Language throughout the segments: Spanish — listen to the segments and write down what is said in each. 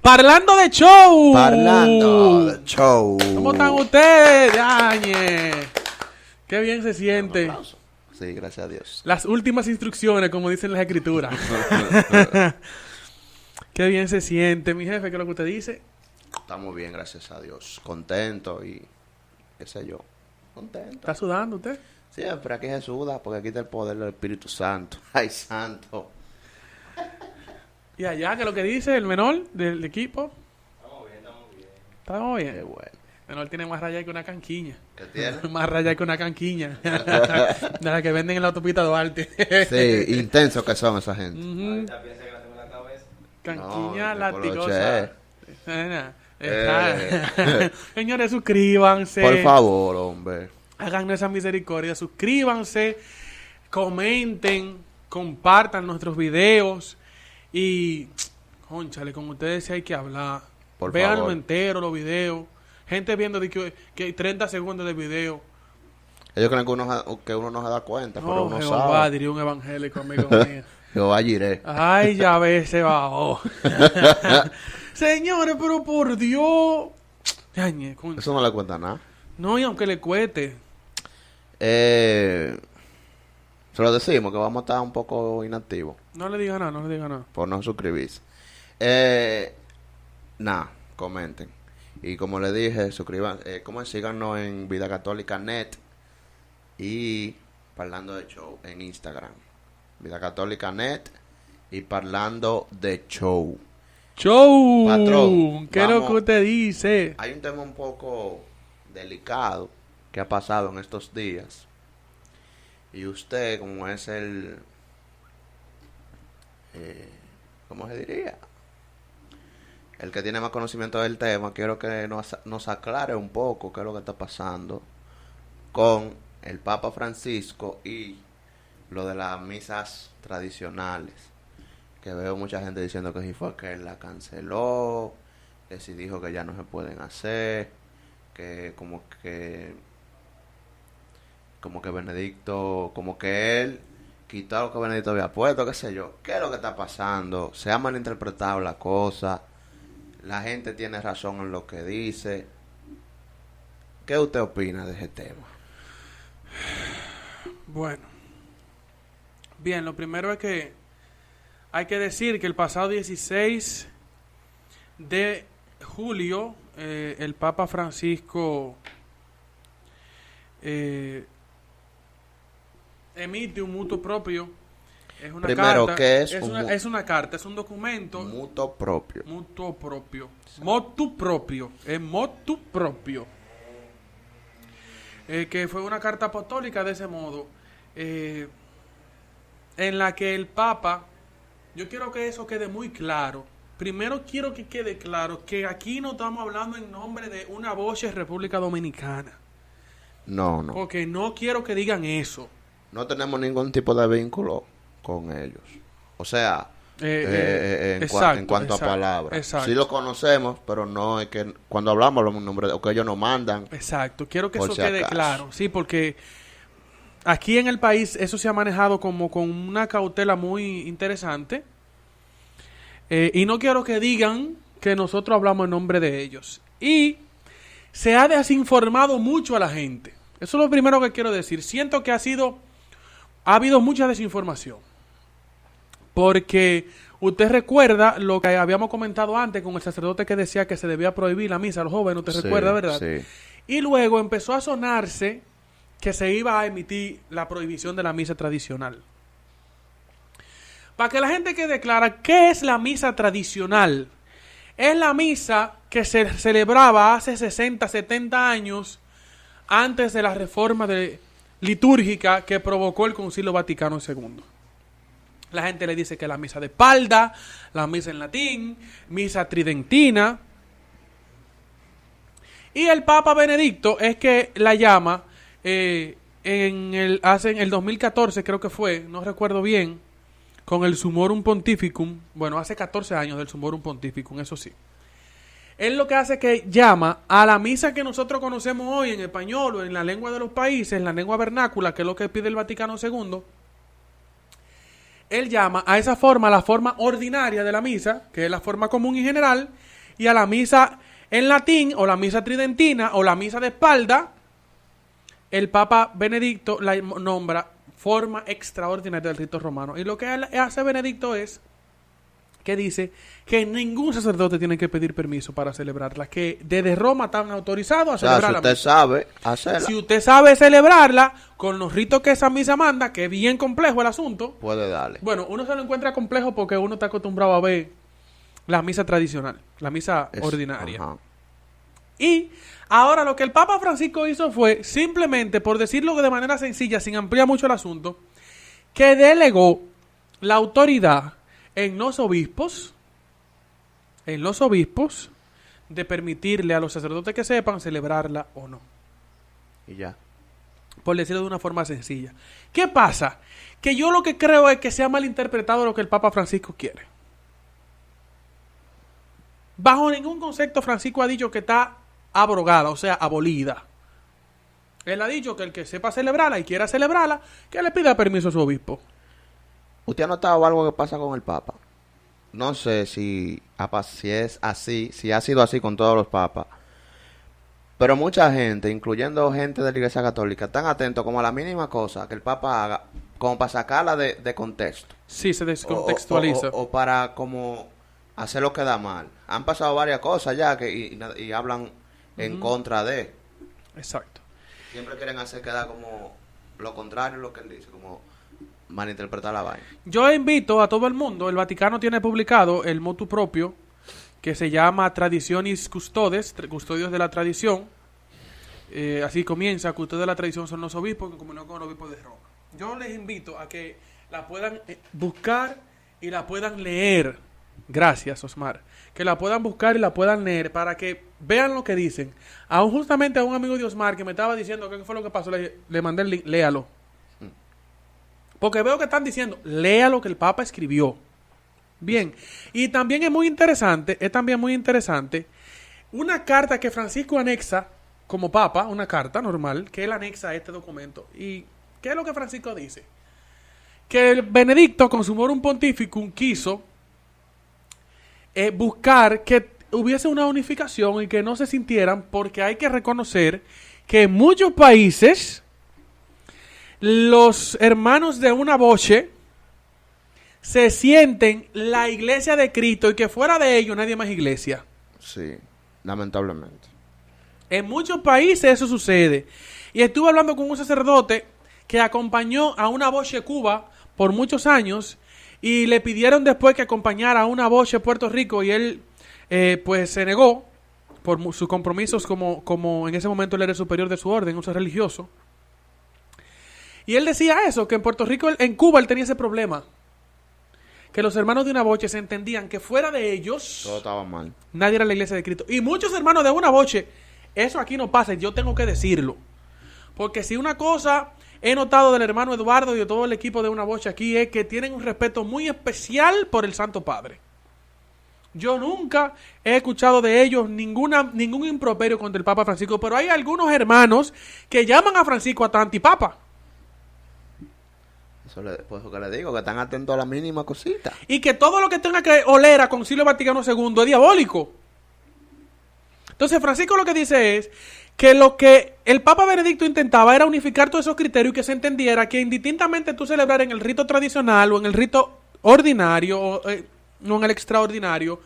Parlando de show. Parlando de show. ¿Cómo están ustedes? Yañe. Qué bien se siente. Sí, gracias a Dios. Las últimas instrucciones, como dicen las escrituras. Qué bien se siente, mi jefe. ¿Qué es lo que usted dice? Estamos bien, gracias a Dios. Contento y qué sé yo. Contento. ¿Está sudando usted? Siempre aquí se suda porque aquí está el poder del Espíritu Santo. Ay, santo. ¿Y allá qué es lo que dice el menor del equipo? Estamos bien, estamos bien. Estamos Qué bien. bueno. El menor tiene más raya que una canquiña. ¿Qué tiene? Más raya que una canquiña. De la que venden en la autopista Duarte. Sí, intensos que son esa gente. Ujú. Ahorita piensa que la tengo en la cabeza. Canquiña No, latigosa. Eh. Señores, suscríbanse. Por favor, hombre. Hagan esa misericordia. Suscríbanse. Comenten. Compartan nuestros videos. Y, cónchale, con ustedes sí hay que hablar. Por Véanlo favor. entero, los videos. Gente viendo de que hay 30 segundos de video. Ellos creen que uno no se da cuenta, pero No, uno Jehová, sabe. diría un evangélico amigo mío. Jehová Jireh. Ay, ya ves, se bajó. Señores, pero por Dios. Yañe, concha. Eso no le cuenta nada. No, y aunque le cueste. Se lo decimos que vamos a estar un poco inactivos No le diga nada, no le diga nada. por no suscribirse. Nada, comenten. Y como le dije, suscriban, síganos en Vida Católica Net y Parlando de Show en Instagram. Vida Católica Net y Parlando de Show. ¡Show! Patrón, ¿Qué es lo vamos. que usted dice? Hay un tema un poco delicado que ha pasado en estos días. Y usted, como es ¿cómo se diría? El que tiene más conocimiento del tema, quiero que nos aclare un poco qué es lo que está pasando con el Papa Francisco y lo de las misas tradicionales. Que veo mucha gente diciendo que sí fue que él la canceló, que sí dijo que ya no se pueden hacer, que como que Benedicto, como que él quitó lo que Benedicto había puesto, qué sé yo. ¿Qué es lo que está pasando? Se ha malinterpretado la cosa. La gente tiene razón en lo que dice. ¿Qué usted opina de ese tema? Bueno. Bien, lo primero es que hay que decir que el pasado 16 de julio el Papa Francisco emite un mutuo propio. Es una Primero, carta. ¿qué es Es una carta, es un documento. Mutuo propio. Mutuo propio. Motu propio. Es motu propio. Que fue una carta apostólica de ese modo. En la que el Papa. Yo quiero que eso quede muy claro. Primero quiero que quede claro que aquí no estamos hablando en nombre de una voce República Dominicana. No. Porque no quiero que digan eso. No tenemos ningún tipo de vínculo con ellos. O sea, en cuanto a palabras. Exacto. Sí lo conocemos, pero no es que cuando hablamos en nombre de, o que ellos nos mandan. Exacto, quiero que Por eso si quede acaso. claro, sí, porque aquí en el país eso se ha manejado como con una cautela muy interesante y no quiero que digan que nosotros hablamos en nombre de ellos. Y se ha desinformado mucho a la gente, eso es lo primero que quiero decir. Siento que ha habido mucha desinformación, porque usted recuerda lo que habíamos comentado antes con el sacerdote que decía que se debía prohibir la misa a los jóvenes, ¿usted recuerda, verdad? Sí. Y luego empezó a sonarse que se iba a emitir la prohibición de la misa tradicional. Para que la gente quede clara, ¿qué es la misa tradicional? Es la misa que se celebraba hace 60, 70 años antes de la reforma litúrgica que provocó el Concilio Vaticano II. La gente le dice que la misa de espalda, la misa en latín, misa tridentina. Y el Papa Benedicto es que la llama en el 2014, creo que fue, no recuerdo bien, con el Summorum Pontificum, bueno, hace 14 años del Summorum Pontificum, eso sí. Él lo que hace es que llama a la misa que nosotros conocemos hoy en español o en la lengua de los países, en la lengua vernácula, que es lo que pide el Vaticano II. él llama a esa forma la forma ordinaria de la misa, que es la forma común y general, y a la misa en latín, o la misa tridentina, o la misa de espalda, el Papa Benedicto la nombra forma extraordinaria del rito romano. Y lo que hace Benedicto es que dice que ningún sacerdote tiene que pedir permiso para celebrarla, que desde Roma están autorizados a O sea, si celebrar la usted misa. sabe hacerla, Si usted sabe celebrarla con los ritos que esa misa manda, que es bien complejo el asunto, puede darle. bueno, uno se lo encuentra complejo porque uno está acostumbrado a ver la misa tradicional, la misa ordinaria. Ajá. Y ahora lo que el Papa Francisco hizo fue, simplemente, por decirlo de manera sencilla, sin ampliar mucho el asunto, que delegó la autoridad en los obispos, de permitirle a los sacerdotes que sepan celebrarla o no. Y ya. Por decirlo de una forma sencilla. ¿Qué pasa? Que yo lo que creo es que se ha malinterpretado lo que el Papa Francisco quiere. Bajo ningún concepto Francisco ha dicho que está abrogada, o sea, abolida. Él ha dicho que el que sepa celebrarla y quiera celebrarla, que le pida permiso a su obispo. ¿Usted ha notado algo que pasa con el Papa? No sé si es así, si ha sido así con todos los papas. Pero mucha gente, incluyendo gente de la Iglesia Católica, están atentos como a la mínima cosa que el Papa haga, como para sacarla de contexto. Sí, se descontextualiza. O para como hacer lo que da mal. Han pasado varias cosas ya y hablan en contra de. Exacto. Siempre quieren hacer quedar como lo contrario de lo que él dice, como malinterpretar la vaina. Yo invito a todo el mundo, el Vaticano tiene publicado el motu propio, que se llama Traditionis Custodes, custodios de la tradición. Así comienza, custodios de la tradición son los obispos, que comunión con los obispos de Roma. Yo les invito a que la puedan buscar y la puedan leer. Gracias, Osmar. Que la puedan buscar y la puedan leer para que vean lo que dicen. Aún justamente a un amigo de Osmar que me estaba diciendo qué fue lo que pasó, le mandé el link, léalo. Porque veo que están diciendo, lea lo que el Papa escribió. Bien, y también es también muy interesante, una carta que Francisco anexa como Papa, una carta normal, que él anexa a este documento. ¿Y qué es lo que Francisco dice? Que el Benedicto, con Summorum Pontificum, quiso buscar que hubiese una unificación y que no se sintieran, porque hay que reconocer que en muchos países los hermanos de una voce se sienten la iglesia de Cristo y que fuera de ellos nadie más iglesia. Sí, lamentablemente. En muchos países eso sucede. Y estuve hablando con un sacerdote que acompañó a una voce Cuba por muchos años y le pidieron después que acompañara a una voce Puerto Rico y él pues se negó por sus compromisos como en ese momento él era el superior de su orden, un ser religioso. Y él decía eso, que en Puerto Rico, en Cuba, él tenía ese problema. Que los hermanos de una voce se entendían que fuera de ellos, Todo estaba mal. nadie era la iglesia de Cristo. Y muchos hermanos de una voce, eso aquí no pasa, yo tengo que decirlo. Porque si una cosa he notado del hermano Eduardo y de todo el equipo de una voce aquí es que tienen un respeto muy especial por el Santo Padre. Yo nunca he escuchado de ellos ningún improperio contra el Papa Francisco, pero hay algunos hermanos que llaman a Francisco hasta antipapa. Por eso que le digo, que están atentos a la mínima cosita. Y que todo lo que tenga que oler a Concilio Vaticano II es diabólico. Entonces Francisco lo que dice es que lo que el Papa Benedicto intentaba era unificar todos esos criterios y que se entendiera que indistintamente tú celebrar en el rito tradicional o en el rito ordinario o en el extraordinario,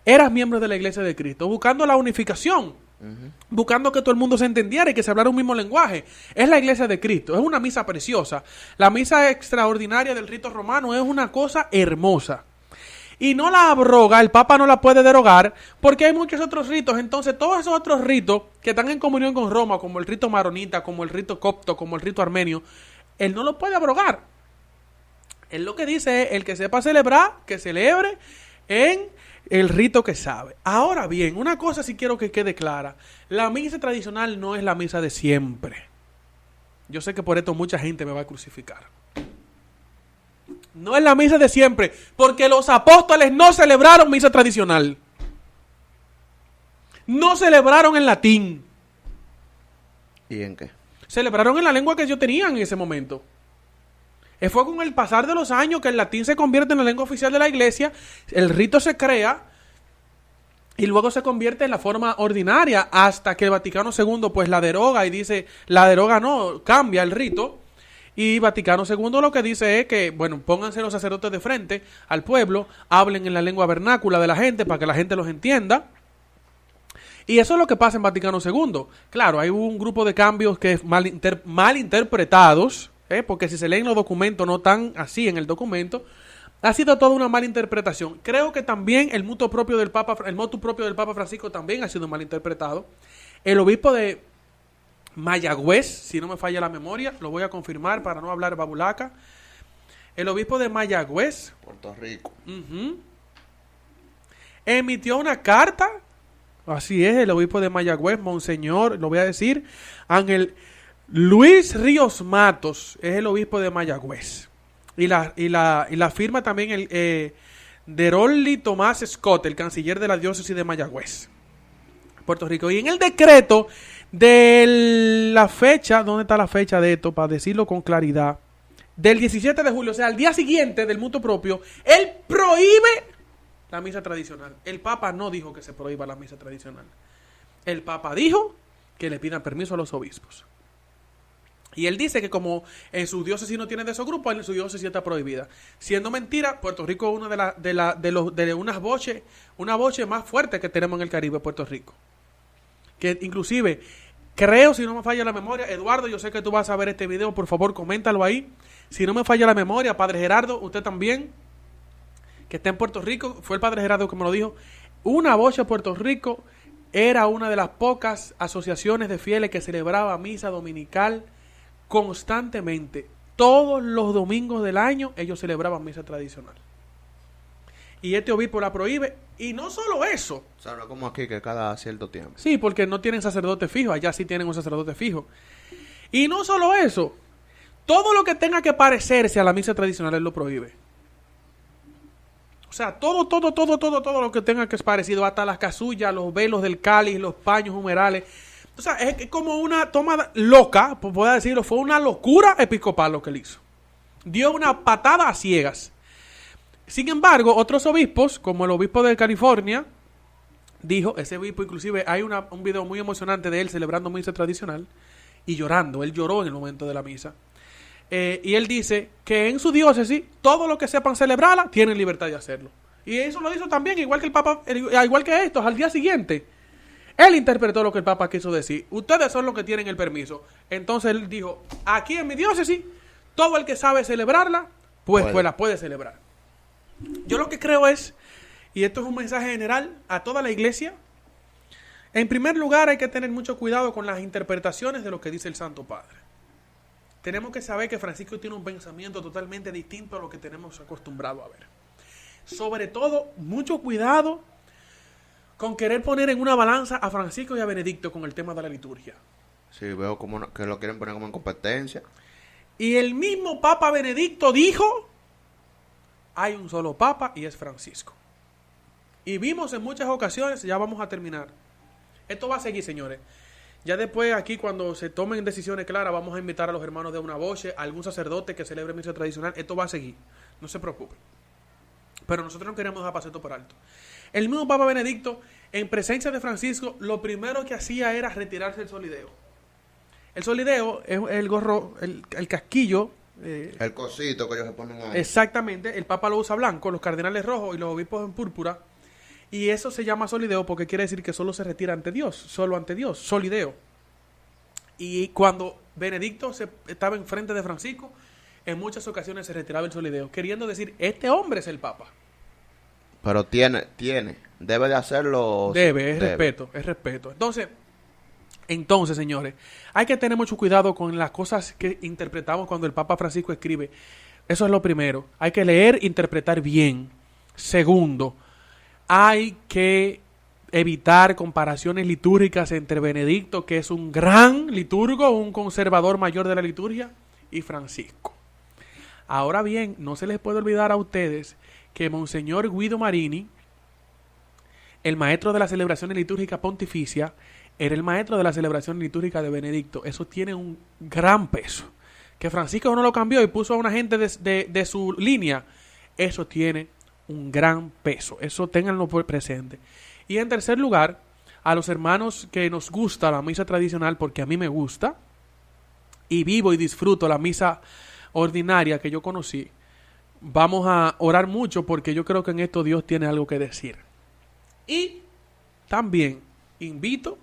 eras miembro de la Iglesia de Cristo, buscando la unificación. Buscando que todo el mundo se entendiera y que se hablara un mismo lenguaje. Es la iglesia de Cristo, es una misa preciosa. La misa extraordinaria del rito romano es una cosa hermosa. Y no la abroga, el Papa no la puede derogar, porque hay muchos otros ritos. Entonces todos esos otros ritos que están en comunión con Roma, como el rito maronita, como el rito copto, como el rito armenio, él no lo puede abrogar. Él lo que dice es, el que sepa celebrar, que celebre en el rito que sabe. Ahora bien, una cosa sí quiero que quede clara. La misa tradicional no es la misa de siempre. Yo sé que por esto mucha gente me va a crucificar. No es la misa de siempre, porque los apóstoles no celebraron misa tradicional. No celebraron en latín. ¿Y en qué? Celebraron en la lengua que ellos tenían en ese momento. Fue con el pasar de los años que el latín se convierte en la lengua oficial de la iglesia, el rito se crea y luego se convierte en la forma ordinaria hasta que el Vaticano II pues la deroga y dice, la deroga no, cambia el rito. Y Vaticano II lo que dice es que, bueno, pónganse los sacerdotes de frente al pueblo, hablen en la lengua vernácula de la gente para que la gente los entienda. Y eso es lo que pasa en Vaticano II. Claro, hay un grupo de cambios que es mal interpretados, porque si se leen los documentos no están así en el documento. Ha sido toda una mala interpretación. Creo que también el motu propio del Papa Francisco también ha sido mal interpretado. El obispo de Mayagüez, si no me falla la memoria, lo voy a confirmar para no hablar babulaca. El obispo de Mayagüez, Puerto Rico. Emitió una carta. Así es, el obispo de Mayagüez, Monseñor, lo voy a decir, Ángel Luis Ríos Matos, es el obispo de Mayagüez. Y la firma también el Derolli Tomás Scott, el canciller de la diócesis de Mayagüez, Puerto Rico. Y en el decreto de la fecha, ¿dónde está la fecha de esto? Para decirlo con claridad, del 17 de julio, o sea, al día siguiente del mutuo propio, él prohíbe la misa tradicional. El Papa no dijo que se prohíba la misa tradicional. El Papa dijo que le pidan permiso a los obispos. Y él dice que como en su diócesis no tiene de esos grupos, en su diócesis está prohibida. Siendo mentira, Puerto Rico es una de unas boches, una boche más fuerte que tenemos en el Caribe, Puerto Rico. Que inclusive, creo, si no me falla la memoria, Eduardo, yo sé que tú vas a ver este video, por favor, coméntalo ahí. Si no me falla la memoria, Padre Gerardo, usted también, que está en Puerto Rico, fue el Padre Gerardo que me lo dijo, una bocha Puerto Rico era una de las pocas asociaciones de fieles que celebraba misa dominical constantemente. Todos los domingos del año ellos celebraban misa tradicional. Y este obispo la prohíbe. Y no solo eso. O sea, no como aquí que cada cierto tiempo. Sí, porque no tienen sacerdote fijo. Allá sí tienen un sacerdote fijo. Y no solo eso. Todo lo que tenga que parecerse a la misa tradicional él lo prohíbe. O sea, todo lo que tenga que es parecido, hasta las casullas, los velos del cáliz, los paños humerales. O sea, es como una toma loca, puedo decirlo, fue una locura episcopal lo que él hizo. Dio una patada a ciegas. Sin embargo, otros obispos, como el obispo de California, dijo, ese obispo inclusive, hay un video muy emocionante de él celebrando misa tradicional y llorando. Él lloró en el momento de la misa. Y él dice que en su diócesis, todo lo que sepan celebrarla, tienen libertad de hacerlo. Y eso lo hizo también, igual que el Papa, igual que estos, al día siguiente. Él interpretó lo que el Papa quiso decir. Ustedes son los que tienen el permiso. Entonces él dijo, aquí en mi diócesis, todo el que sabe celebrarla, pues la puede celebrar. Yo lo que creo es, y esto es un mensaje general a toda la iglesia, en primer lugar hay que tener mucho cuidado con las interpretaciones de lo que dice el Santo Padre. Tenemos que saber que Francisco tiene un pensamiento totalmente distinto a lo que tenemos acostumbrado a ver. Sobre todo, mucho cuidado con querer poner en una balanza a Francisco y a Benedicto con el tema de la liturgia. Sí, veo como que lo quieren poner como en competencia. Y el mismo Papa Benedicto dijo, hay un solo Papa y es Francisco. Y vimos en muchas ocasiones, ya vamos a terminar. Esto va a seguir, señores. Ya después aquí cuando se tomen decisiones claras vamos a invitar a los hermanos de una voce, a algún sacerdote que celebre misa tradicional. Esto va a seguir, no se preocupen. Pero nosotros no queremos dejar pasar esto por alto. El mismo Papa Benedicto, en presencia de Francisco, lo primero que hacía era retirarse el solideo. El solideo es el gorro, el casquillo. El cosito que ellos se ponen ahí. Exactamente, el Papa lo usa blanco, los cardenales rojos y los obispos en púrpura. Y eso se llama solideo porque quiere decir que solo se retira ante Dios, solo ante Dios, solideo. Y cuando Benedicto estaba enfrente de Francisco, en muchas ocasiones se retiraba el solideo, queriendo decir, este hombre es el Papa. Pero debe de hacerlo. Es respeto. Entonces, señores, hay que tener mucho cuidado con las cosas que interpretamos cuando el Papa Francisco escribe. Eso es lo primero. Hay que leer e interpretar bien. Segundo, hay que evitar comparaciones litúrgicas entre Benedicto, que es un gran liturgo, un conservador mayor de la liturgia, y Francisco. Ahora bien, no se les puede olvidar a ustedes que Monseñor Guido Marini, el maestro de la celebración litúrgica pontificia, era el maestro de la celebración litúrgica de Benedicto. Eso tiene un gran peso. que Francisco no lo cambió y puso a una gente de su línea, eso tiene un gran peso. Eso ténganlo por presente. Y en tercer lugar, a los hermanos que nos gusta la misa tradicional, porque a mí me gusta, y vivo y disfruto la misa ordinaria que yo conocí, vamos a orar mucho porque yo creo que en esto Dios tiene algo que decir. Y también invito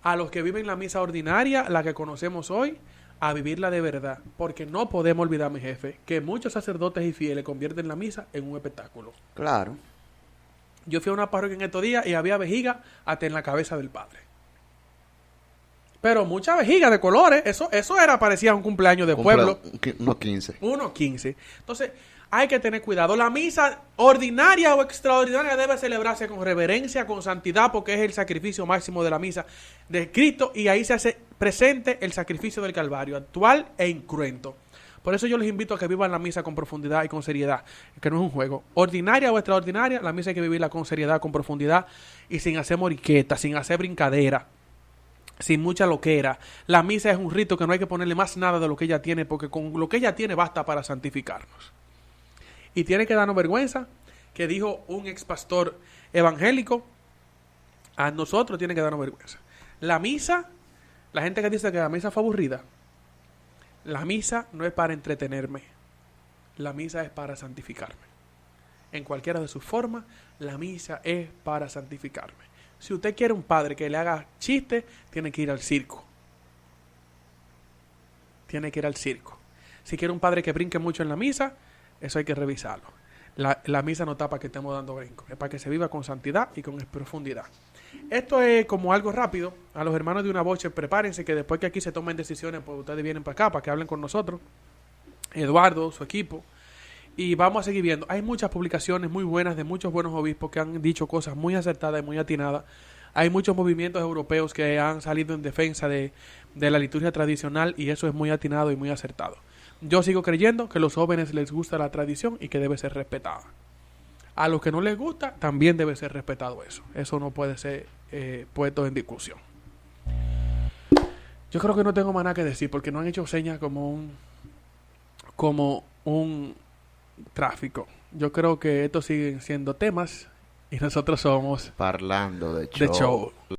a los que viven la misa ordinaria, la que conocemos hoy, a vivirla de verdad, porque no podemos olvidar, mi jefe, que muchos sacerdotes y fieles convierten la misa en un espectáculo. Claro. Yo fui a una parroquia en estos días y había vejiga hasta en la cabeza del padre. Pero mucha vejiga de colores, eso era, parecía un cumpleaños de pueblo. Unos 15. Unos 15. Entonces, hay que tener cuidado. La misa ordinaria o extraordinaria debe celebrarse con reverencia, con santidad, porque es el sacrificio máximo de la misa de Cristo, y ahí se hace presente el sacrificio del Calvario, actual e incruento. Por eso yo les invito a que vivan la misa con profundidad y con seriedad, que no es un juego. Ordinaria o extraordinaria, la misa hay que vivirla con seriedad, con profundidad y sin hacer moriqueta, sin hacer brincadera, sin mucha loquera. La misa es un rito que no hay que ponerle más nada de lo que ella tiene, porque con lo que ella tiene basta para santificarnos. Y tiene que darnos vergüenza, que dijo un ex pastor evangélico, a nosotros tiene que darnos vergüenza. La misa, la gente que dice que la misa fue aburrida, la misa no es para entretenerme, la misa es para santificarme. En cualquiera de sus formas, la misa es para santificarme. Si usted quiere un padre que le haga chistes, tiene que ir al circo. Tiene que ir al circo. Si quiere un padre que brinque mucho en la misa, eso hay que revisarlo. La misa no está para que estemos dando brincos, es para que se viva con santidad y con profundidad. Esto es como algo rápido. A los hermanos de Una Voce, prepárense que después que aquí se tomen decisiones, pues ustedes vienen para acá, para que hablen con nosotros. Eduardo, su equipo. Y vamos a seguir viendo. Hay muchas publicaciones muy buenas de muchos buenos obispos que han dicho cosas muy acertadas y muy atinadas. Hay muchos movimientos europeos que han salido en defensa de la liturgia tradicional, y eso es muy atinado y muy acertado. Yo sigo creyendo que a los jóvenes les gusta la tradición y que debe ser respetada. A los que no les gusta, también debe ser respetado eso. Eso no puede ser puesto en discusión. Yo creo que no tengo más nada que decir porque no han hecho señas como un tráfico. Yo creo que estos siguen siendo temas y nosotros somos Parlando de de show. La